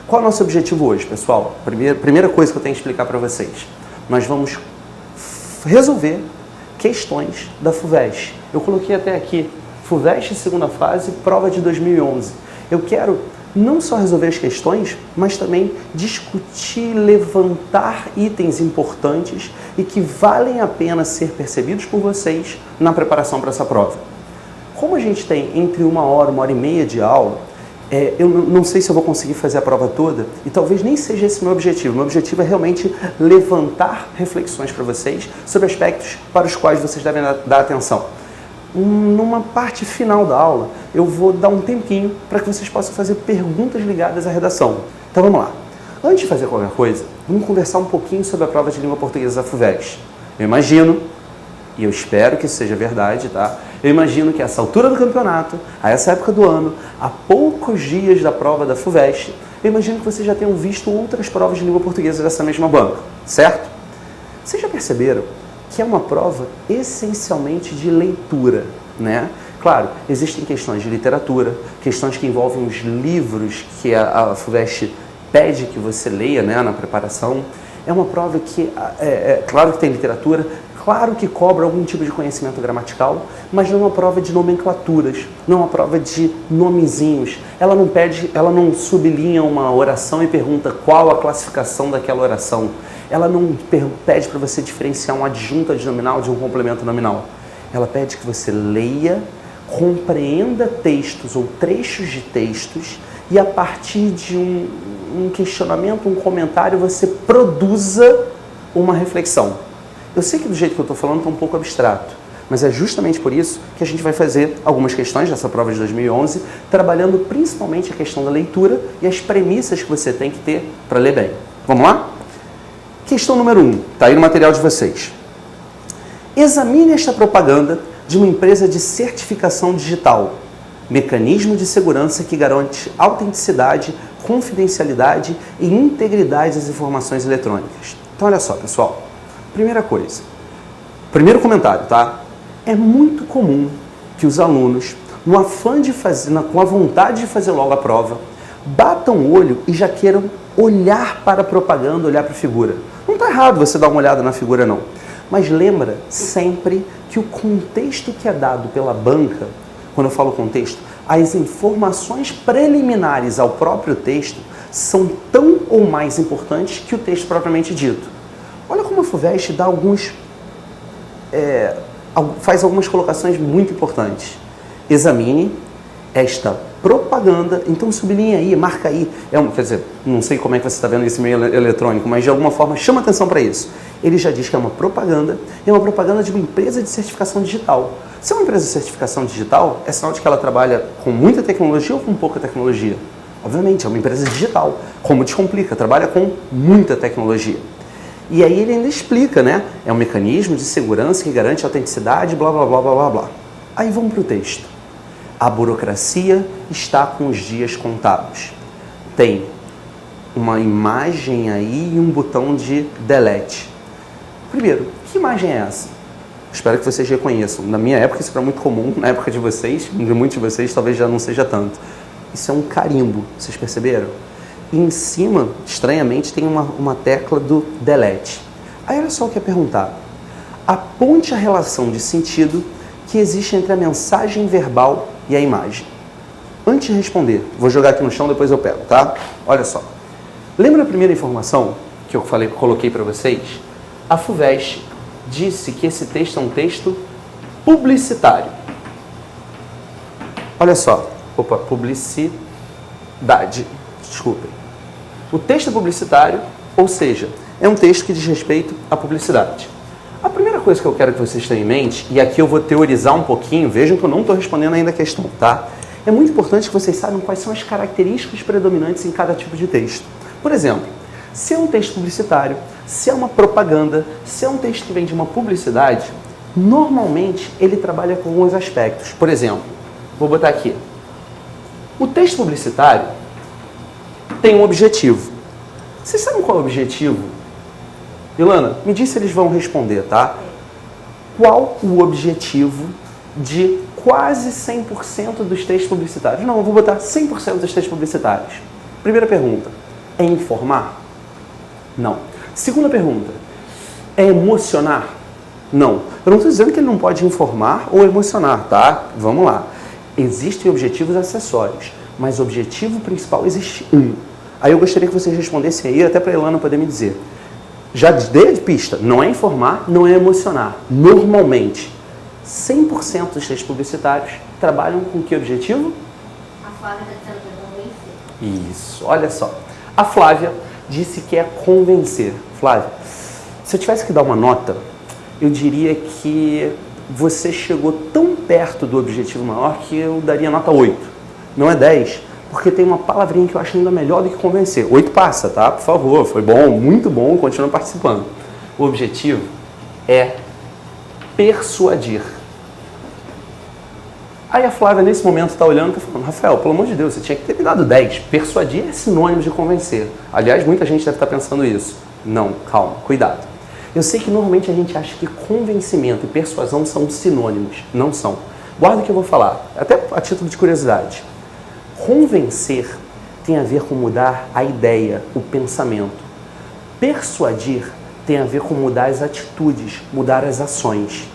Qual é o nosso objetivo hoje, pessoal? Primeira coisa que eu tenho que explicar para vocês. Nós vamos resolver questões da FUVEST. Eu coloquei até aqui, FUVEST segunda fase, prova de 2011. Eu quero não só resolver as questões, mas também discutir, levantar itens importantes e que valem a pena ser percebidos por vocês na preparação para essa prova. Como a gente tem entre 1 hora e meia de aula, eu não sei se eu vou conseguir fazer a prova toda e talvez nem seja esse o meu objetivo. Meu objetivo é realmente levantar reflexões para vocês sobre aspectos para os quais vocês devem dar atenção. Numa parte final da aula, eu vou dar um tempinho para que vocês possam fazer perguntas ligadas à redação. Então vamos lá. Antes de fazer qualquer coisa, vamos conversar um pouquinho sobre a prova de língua portuguesa da FUVEST. Eu imagino, e eu espero que isso seja verdade, tá? Eu imagino que a essa altura do campeonato, a essa época do ano, a poucos dias da prova da FUVEST, eu imagino que vocês já tenham visto outras provas de língua portuguesa dessa mesma banca, certo? Vocês já perceberam que é uma prova essencialmente de leitura, né? Claro, existem questões de literatura, questões que envolvem os livros que a FUVEST pede que você leia, né, na preparação. É uma prova que, claro que tem literatura, claro que cobra algum tipo de conhecimento gramatical, mas não é uma prova de nomenclaturas, não é uma prova de nomezinhos. Ela não sublinha uma oração e pergunta qual a classificação daquela oração. Ela não pede para você diferenciar um adjunto adnominal de um complemento nominal. Ela pede que você leia, compreenda textos ou trechos de textos e a partir de um questionamento, um comentário, você produza uma reflexão. Eu sei que do jeito que eu estou falando está um pouco abstrato, mas é justamente por isso que a gente vai fazer algumas questões dessa prova de 2011, trabalhando principalmente a questão da leitura e as premissas que você tem que ter para ler bem. Vamos lá? Questão número 1, está aí no material de vocês. Examine esta propaganda de uma empresa de certificação digital, mecanismo de segurança que garante autenticidade, confidencialidade e integridade das informações eletrônicas. Então olha só, pessoal. Primeira coisa, primeiro comentário, tá? É muito comum que os alunos, no afã de fazer, com a vontade de fazer logo a prova, batam o olho e já queiram olhar para a propaganda, olhar para a figura. Não está errado você dar uma olhada na figura, não. Mas lembra sempre que o contexto que é dado pela banca, quando eu falo contexto, as informações preliminares ao próprio texto são tão ou mais importantes que o texto propriamente dito. Olha como a FUVEST dá faz algumas colocações muito importantes. Examine esta propaganda, então sublinha aí, marca aí. Quer dizer, não sei como é que você está vendo esse meio eletrônico, mas de alguma forma chama atenção para isso. Ele já diz que é uma propaganda de uma empresa de certificação digital. Se é uma empresa de certificação digital, é sinal de que ela trabalha com muita tecnologia ou com pouca tecnologia? Obviamente, é uma empresa digital. Como descomplica, trabalha com muita tecnologia. E aí ele ainda explica, né? É um mecanismo de segurança que garante a autenticidade, blá, blá, blá, blá, blá, blá. Aí vamos para o texto. A burocracia está com os dias contados. Tem uma imagem aí e um botão de delete. Primeiro, que imagem é essa? Espero que vocês reconheçam. Na minha época isso era muito comum, na época de vocês, de muitos de vocês talvez já não seja tanto. Isso é um carimbo, vocês perceberam? E em cima, estranhamente, tem uma tecla do delete. Aí olha só o que é perguntado. Aponte a relação de sentido que existe entre a mensagem verbal e a imagem. Antes de responder, vou jogar aqui no chão, depois eu pego, tá? Olha só. Lembra a primeira informação que eu coloquei para vocês? A FUVEST disse que esse texto é um texto publicitário. Olha só. Opa, publicidade. Desculpem. O texto é publicitário, ou seja, é um texto que diz respeito à publicidade. A primeira coisa que eu quero que vocês tenham em mente, e aqui eu vou teorizar um pouquinho, vejam que eu não estou respondendo ainda a questão, tá? É muito importante que vocês saibam quais são as características predominantes em cada tipo de texto. Por exemplo, se é um texto publicitário, se é uma propaganda, se é um texto que vem de uma publicidade, normalmente ele trabalha com alguns aspectos. Por exemplo, vou botar aqui. O texto publicitário tem um objetivo. Vocês sabem qual é o objetivo? Ilana, me diz se eles vão responder, tá? Qual o objetivo de quase 100% dos textos publicitários? Não, eu vou botar 100% dos textos publicitários. Primeira pergunta. É informar? Não. Segunda pergunta. É emocionar? Não. Eu não estou dizendo que ele não pode informar ou emocionar, tá? Vamos lá. Existem objetivos acessórios, mas o objetivo principal existe um. Aí eu gostaria que vocês respondessem aí, até para a Ilana poder me dizer. Já dei a pista, não é informar, não é emocionar. Normalmente, 100% dos textos publicitários trabalham com que objetivo? A Flávia está dizendo que é convencer. Isso, olha só. A Flávia disse que é convencer. Flávia, se eu tivesse que dar uma nota, eu diria que você chegou tão perto do objetivo maior que eu daria nota 8. Não é 10, porque tem uma palavrinha que eu acho ainda melhor do que convencer. 8 passa, tá? Por favor, foi bom, muito bom, continua participando. O objetivo é persuadir. Aí a Flávia, nesse momento, está olhando e está falando, Rafael, pelo amor de Deus, você tinha que ter me dado 10. Persuadir é sinônimo de convencer. Aliás, muita gente deve estar pensando isso. Não, calma, cuidado. Eu sei que normalmente a gente acha que convencimento e persuasão são sinônimos. Não são. Guarda o que eu vou falar, até a título de curiosidade. Convencer tem a ver com mudar a ideia, o pensamento. Persuadir tem a ver com mudar as atitudes, mudar as ações.